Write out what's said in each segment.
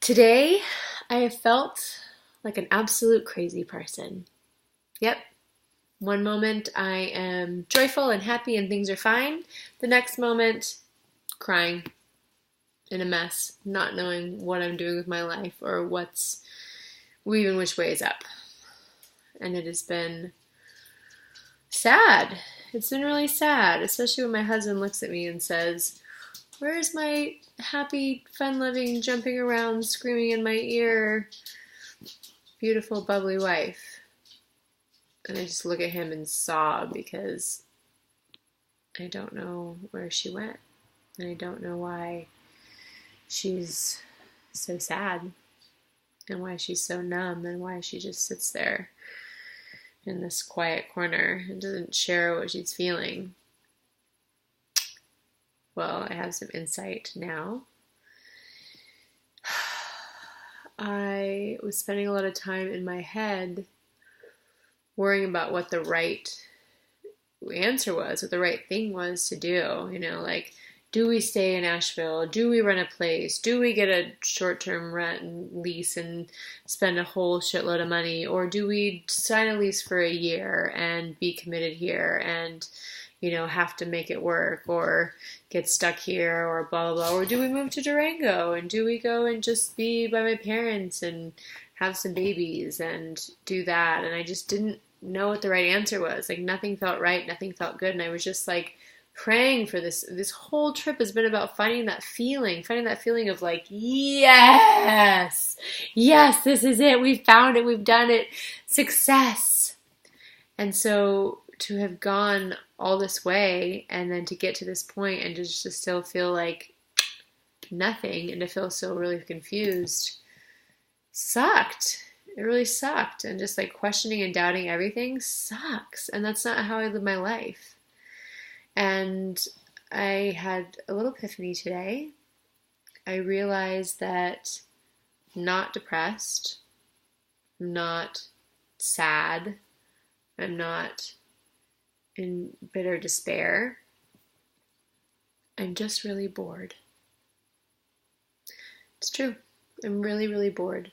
Today, I have felt like an absolute crazy person. Yep. One moment I am joyful and happy and things are fine. The next moment, crying in a mess, not knowing what I'm doing with my life or even which way is up. And it has been sad. It's been really sad, especially when my husband looks at me and says, "Where's my happy, fun-loving, jumping around, screaming in my ear, beautiful, bubbly wife?" And I just look at him and sob because I don't know where she went. And I don't know why she's so sad and why she's so numb and why she just sits there in this quiet corner and doesn't share what she's feeling. Well, I have some insight now. I was spending a lot of time in my head worrying about what the right answer was, what the right thing was to do. Like, do we stay in Asheville? Do we rent a place? Do we get a short-term rent and lease and spend a whole shitload of money? Or do we sign a lease for a year and be committed here and, have to make it work or get stuck here or blah, blah, blah? Or do we move to Durango and do we go and just be by my parents and have some babies and do that? And I just didn't know what the right answer was. Like, nothing felt right. Nothing felt good. And I was just like, praying for this. This whole trip has been about finding that feeling of like, yes, this is it. We found it. We've done it. Success. And so to have gone all this way and then to get to this point and just to still feel like nothing and to feel so really confused sucked. It really sucked. And just like questioning and doubting everything sucks. And that's not how I live my life. And I had a little epiphany today. I realized that I'm not depressed. I'm not sad. I'm not in bitter despair. I'm just really bored. It's true. I'm really, really bored.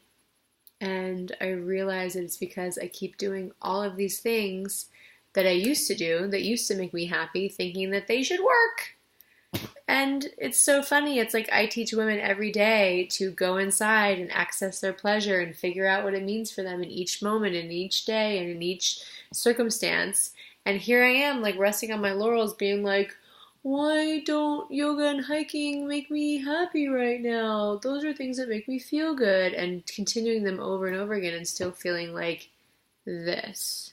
And I realize that it's because I keep doing all of these things that I used to do, that used to make me happy, thinking that they should work. And it's so funny. It's like I teach women every day to go inside and access their pleasure and figure out what it means for them in each moment, in each day, and in each circumstance. And here I am, like resting on my laurels, being like, why don't yoga and hiking make me happy right now? Those are things that make me feel good. And continuing them over and over again and still feeling like this.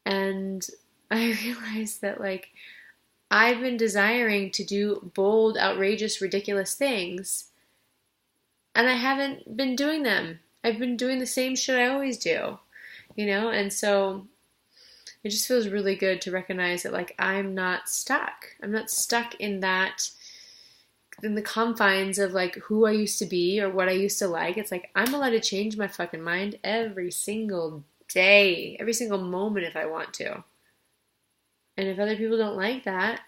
And I realized that, like, I've been desiring to do bold, outrageous, ridiculous things, and I haven't been doing them. I've been doing the same shit I always do, and so it just feels really good to recognize that, like, I'm not stuck. I'm not stuck in the confines of, like, who I used to be or what I used to like. It's like, I'm allowed to change my fucking mind every single day, every single moment if I want to. And if other people don't like that,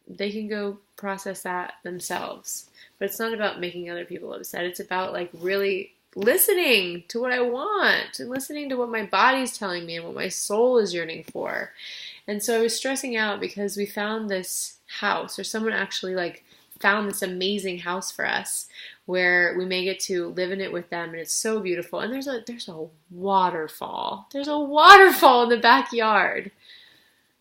they can go process that themselves. But it's not about making other people upset. It's about, like, really listening to what I want and listening to what my body's telling me and what my soul is yearning for. And so I was stressing out because we found this house, or someone actually, like, found this amazing house for us where we may get to live in it with them, and it's so beautiful. And there's a waterfall. There's a waterfall in the backyard.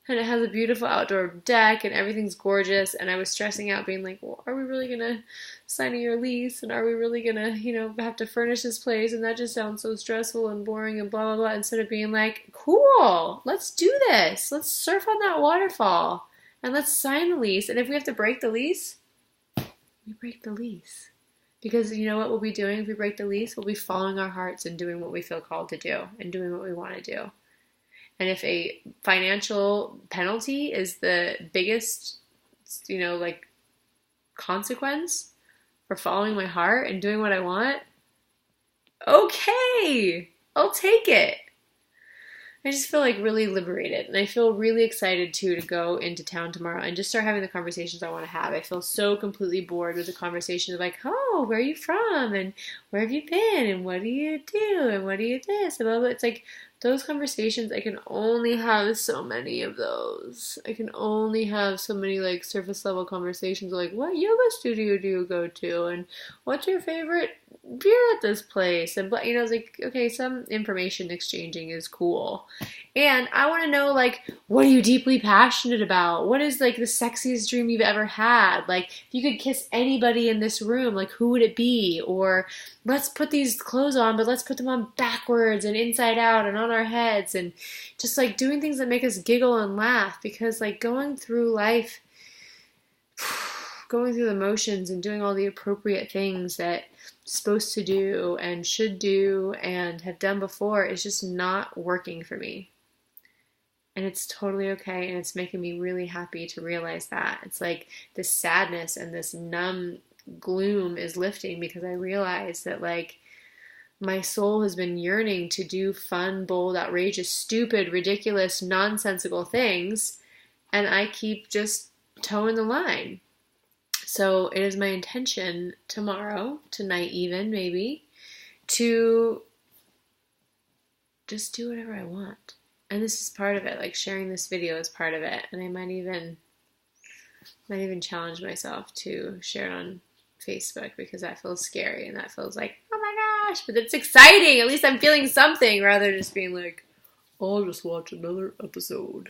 And it has a beautiful outdoor deck and everything's gorgeous. And I was stressing out being like, well, are we really going to sign a year lease? And are we really going to, have to furnish this place? And that just sounds so stressful and boring and blah, blah, blah. Instead of being like, cool, let's do this. Let's surf on that waterfall and let's sign the lease. And if we have to break the lease, we break the lease. Because you know what we'll be doing if we break the lease? We'll be following our hearts and doing what we feel called to do and doing what we want to do. And if a financial penalty is the biggest, consequence for following my heart and doing what I want, okay, I'll take it. I just feel like really liberated, and I feel really excited too to go into town tomorrow and just start having the conversations I want to have. I feel so completely bored with the conversations of like, oh, where are you from, and where have you been, and what do you do, and what do you this, and blah, blah. It's like those conversations, I can only have so many of those. I can only have so many like surface level conversations like, what yoga studio do you go to, and what's your favorite beer at this place, and but it's like, okay, some information exchanging is cool, and I want to know, like, what are you deeply passionate about? What is like the sexiest dream you've ever had? Like, if you could kiss anybody in this room, like, who would it be? Or let's put these clothes on, but let's put them on backwards and inside out and on our heads, and just like doing things that make us giggle and laugh, because like going through life, going through the motions and doing all the appropriate things that supposed to do and should do and have done before is just not working for me. And it's totally okay, and it's making me really happy to realize that. It's like this sadness and this numb gloom is lifting because I realize that like my soul has been yearning to do fun, bold, outrageous, stupid, ridiculous, nonsensical things, and I keep just towing the line. So it is my intention tomorrow, tonight even, maybe, to just do whatever I want. And this is part of it, like sharing this video is part of it. And I might even challenge myself to share it on Facebook, because that feels scary and that feels like, oh my gosh, but it's exciting. At least I'm feeling something, rather than just being like, oh, I'll just watch another episode.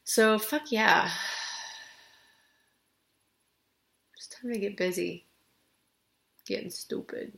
So fuck yeah. It's time to get busy getting stupid.